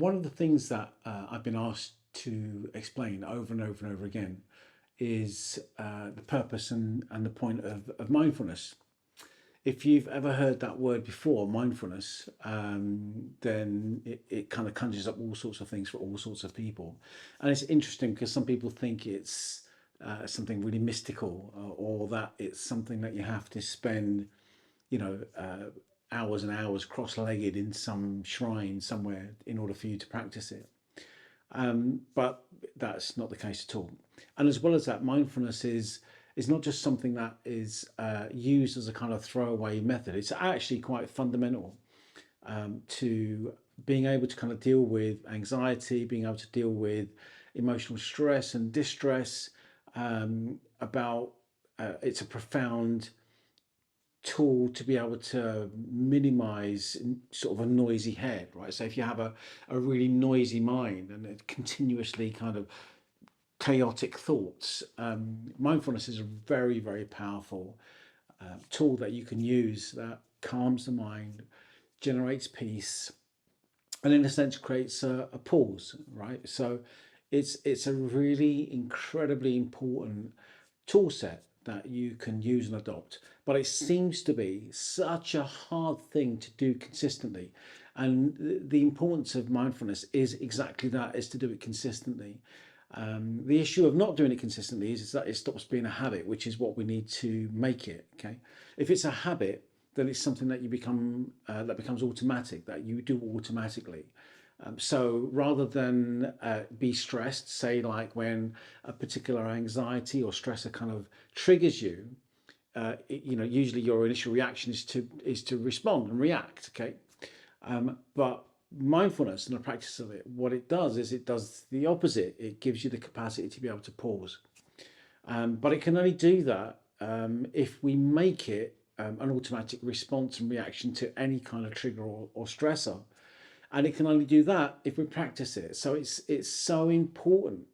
one of the things that I've been asked to explain over and over and over again is the purpose and the point of mindfulness. If you've ever heard that word before, mindfulness, then it kind of conjures up all sorts of things for all sorts of people. And it's interesting because some people think it's something really mystical, or that it's something that you have to spend, you know, hours and hours cross-legged in some shrine somewhere in order for you to practice it. But that's not the case at all. And as well as that, mindfulness is not just something that is used as a kind of throwaway method. It's actually quite fundamental to being able to kind of deal with anxiety, being able to deal with emotional stress and distress. About It's a profound tool to be able to minimize sort of a noisy head, right? So if you have a really noisy mind and it continuously kind of chaotic thoughts, mindfulness is a very, very powerful tool that you can use that calms the mind, generates peace, and in a sense creates a pause, right? So it's a really incredibly important tool set that you can use and adopt, but it seems to be such a hard thing to do consistently. And the importance of mindfulness is exactly that, is to do it consistently. The issue of not doing it consistently is that it stops being a habit, which is what we need to make it. Okay, if it's a habit, then it's something that you become that becomes automatic, that you do automatically. So rather than be stressed, say like when a particular anxiety or stressor kind of triggers you, usually your initial reaction is to respond and react. Okay, but mindfulness and the practice of it, what it does is it does the opposite. It gives you the capacity to be able to pause. But it can only do that if we make it an automatic response and reaction to any kind of trigger or stressor. And it can only do that if we practice it. So it's so important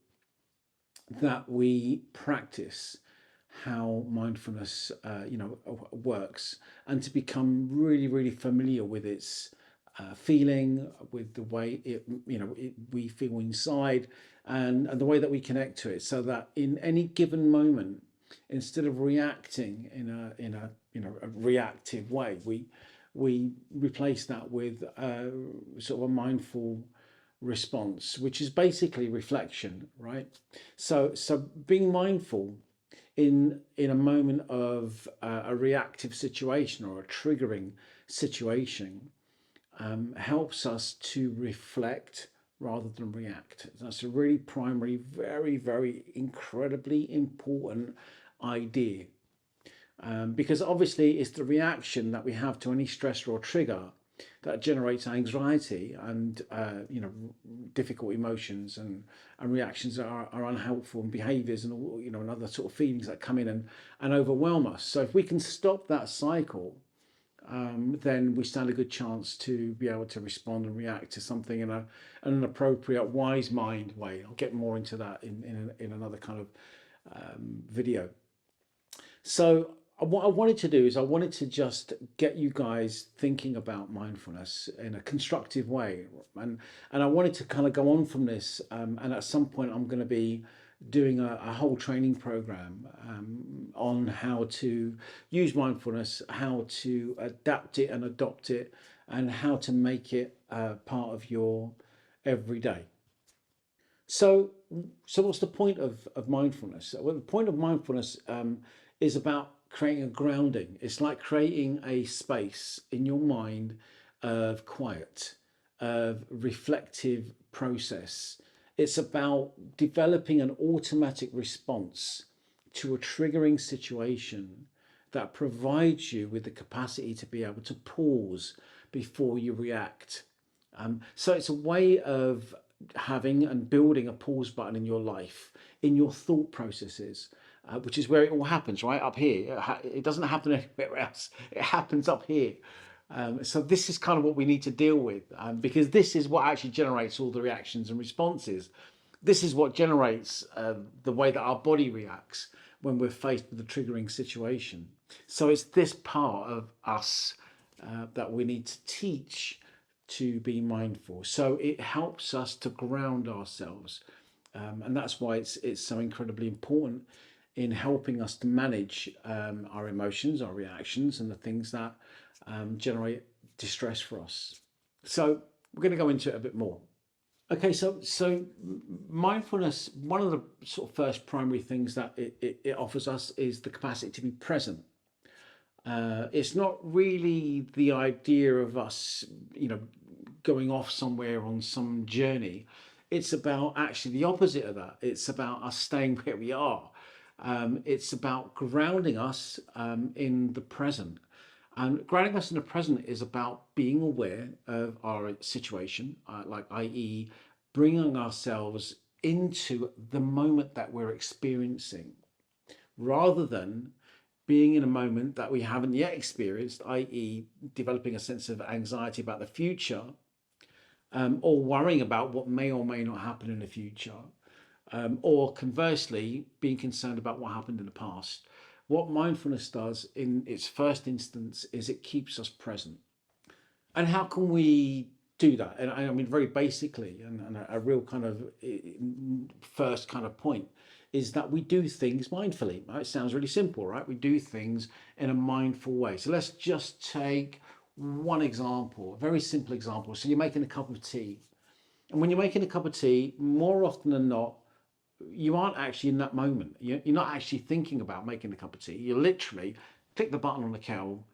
that we practice how mindfulness works, and to become really, really familiar with its feeling, with the way we feel inside, and the way that we connect to it, so that in any given moment, instead of reacting in a reactive way, we replace that with sort of a mindful response, which is basically reflection, right? So being mindful in a moment of a reactive situation or a triggering situation helps us to reflect rather than react. That's a really primary, very, very incredibly important idea. Because obviously it's the reaction that we have to any stressor or trigger that generates anxiety and difficult emotions and reactions that are unhelpful, and behaviors and all, and other sort of feelings that come in and overwhelm us. So if we can stop that cycle, then we stand a good chance to be able to respond and react to something in an appropriate, wise mind way. I'll get more into that in another kind of video. So what I wanted to do is I wanted to just get you guys thinking about mindfulness in a constructive way, and I wanted to kind of go on from this. And at some point, I'm going to be doing a whole training program on how to use mindfulness, how to adapt it and adopt it, and how to make it part of your everyday. So, so what's the point of mindfulness? Well, the point of mindfulness is about creating a grounding. It's like creating a space in your mind of quiet, of reflective process. It's about developing an automatic response to a triggering situation that provides you with the capacity to be able to pause before you react. So it's a way of having and building a pause button in your life, in your thought processes, which is where it all happens, right up here. It doesn't happen anywhere else. It happens up here. So this is kind of what we need to deal with, because this is what actually generates all the reactions and responses. This is what generates the way that our body reacts when we're faced with a triggering situation. So it's this part of us that we need to teach to be mindful. So it helps us to ground ourselves. And that's why it's so incredibly important in helping us to manage our emotions, our reactions, and the things that generate distress for us. So we're going to go into it a bit more. Okay, so mindfulness. One of the sort of first primary things that it offers us is the capacity to be present. It's not really the idea of us, going off somewhere on some journey. It's about actually the opposite of that. It's about us staying where we are. It's about grounding us in the present. And grounding us in the present is about being aware of our situation, like i.e., bringing ourselves into the moment that we're experiencing, rather than being in a moment that we haven't yet experienced, i.e., developing a sense of anxiety about the future, or worrying about what may or may not happen in the future, or conversely, being concerned about what happened in the past. What mindfulness does in its first instance is it keeps us present. And how can we do that? And I mean, very basically, and a real kind of first kind of point is that we do things mindfully. Right? It sounds really simple, right? We do things in a mindful way. So let's just take one example, a very simple example. So you're making a cup of tea. And when you're making a cup of tea, more often than not, you aren't actually in that moment. You're not actually thinking about making a cup of tea. You literally click the button on the kettle.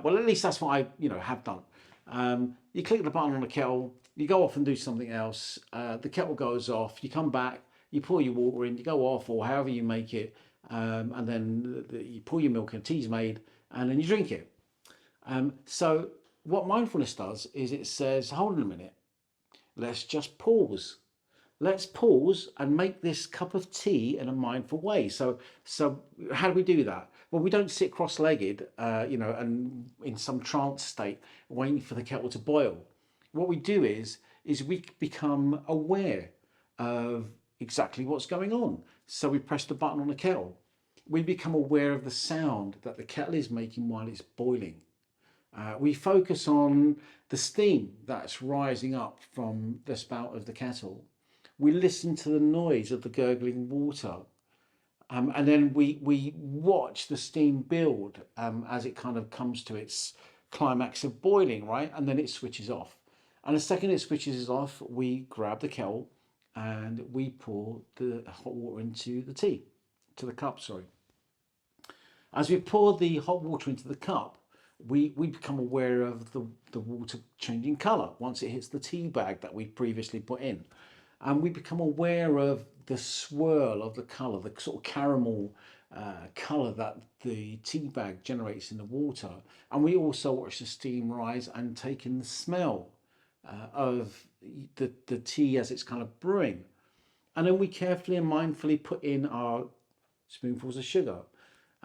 Well, at least that's what I, have done. You click the button on the kettle, you go off and do something else. The kettle goes off. You come back, you pour your water in, you go off, or however you make it, and then you pour your milk and tea's made, and then you drink it. So what mindfulness does is it says, hold on a minute, let's just pause. Let's pause and make this cup of tea in a mindful way. So how do we do that? Well, we don't sit cross-legged, and in some trance state, waiting for the kettle to boil. What we do is we become aware of exactly what's going on. So we press the button on the kettle. We become aware of the sound that the kettle is making while it's boiling. We focus on the steam that's rising up from the spout of the kettle. We listen to the noise of the gurgling water. And then we watch the steam build as it kind of comes to its climax of boiling, right? And then it switches off. And the second it switches off, we grab the kettle and we pour the hot water into the cup, sorry. As we pour the hot water into the cup, we become aware of the water changing colour once it hits the tea bag that we previously put in. And we become aware of the swirl of the colour, the sort of caramel colour that the tea bag generates in the water. And we also watch the steam rise and take in the smell of the tea as it's kind of brewing. And then we carefully and mindfully put in our spoonfuls of sugar.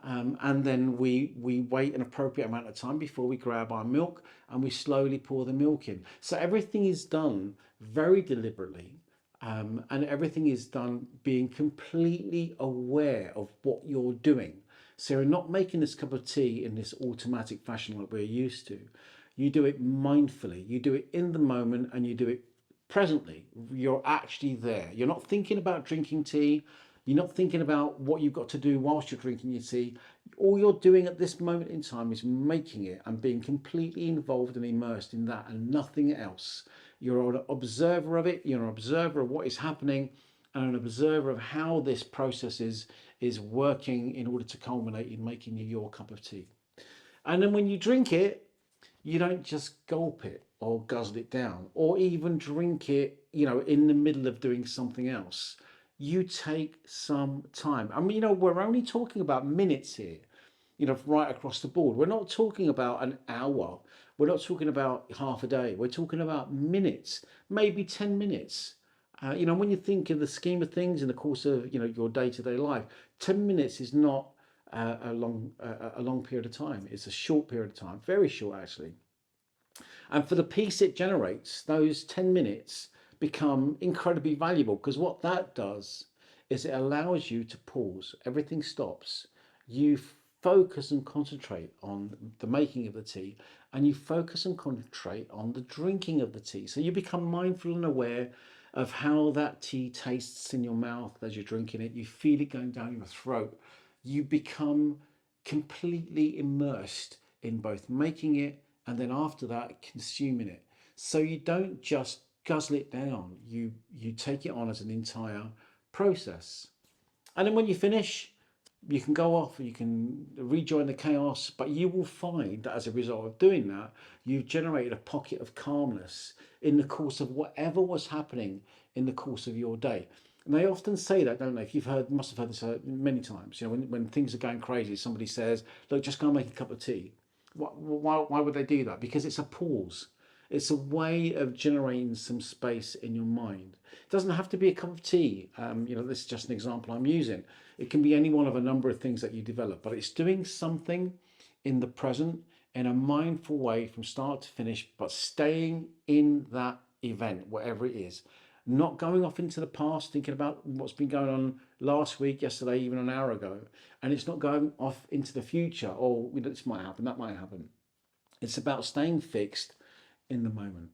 And then we wait an appropriate amount of time before we grab our milk and we slowly pour the milk in. So everything is done very deliberately. And everything is done being completely aware of what you're doing. So you're not making this cup of tea in this automatic fashion like we're used to. You do it mindfully, you do it in the moment, and you do it presently. You're actually there. You're not thinking about drinking tea. You're not thinking about what you've got to do whilst you're drinking your tea. All you're doing at this moment in time is making it and being completely involved and immersed in that and nothing else. You're an observer of it. You're an observer of what is happening and an observer of how this process is working in order to culminate in making you your cup of tea. And then when you drink it, you don't just gulp it or guzzle it down or even drink it, in the middle of doing something else. You take some time. I mean, we're only talking about minutes here, right across the board. We're not talking about an hour. We're not talking about half a day. We're talking about minutes, maybe 10 minutes. When you think of the scheme of things in the course of, your day-to-day life, 10 minutes is not a long period of time. It's a short period of time, very short actually. And for the peace it generates, those 10 minutes become incredibly valuable because what that does is it allows you to pause. Everything stops. You focus and concentrate on the making of the tea, and you focus and concentrate on the drinking of the tea. So you become mindful and aware of how that tea tastes in your mouth as you're drinking it. You feel it going down your throat. You become completely immersed in both making it and then after that consuming it. So you don't just guzzle it down. You take it on as an entire process. And then when you finish, you can go off and you can rejoin the chaos, but you will find that as a result of doing that, you've generated a pocket of calmness in the course of whatever was happening in the course of your day. And they often say that, don't they? If you've heard, must have heard this many times. You know, when things are going crazy, somebody says, "Look, just go and make a cup of tea." Why would they do that? Because it's a pause. It's a way of generating some space in your mind. It doesn't have to be a cup of tea. This is just an example I'm using. It can be any one of a number of things that you develop, but it's doing something in the present in a mindful way from start to finish, but staying in that event, whatever it is. Not going off into the past, thinking about what's been going on last week, yesterday, even an hour ago. And it's not going off into the future, or this might happen, that might happen. It's about staying fixed in the moment.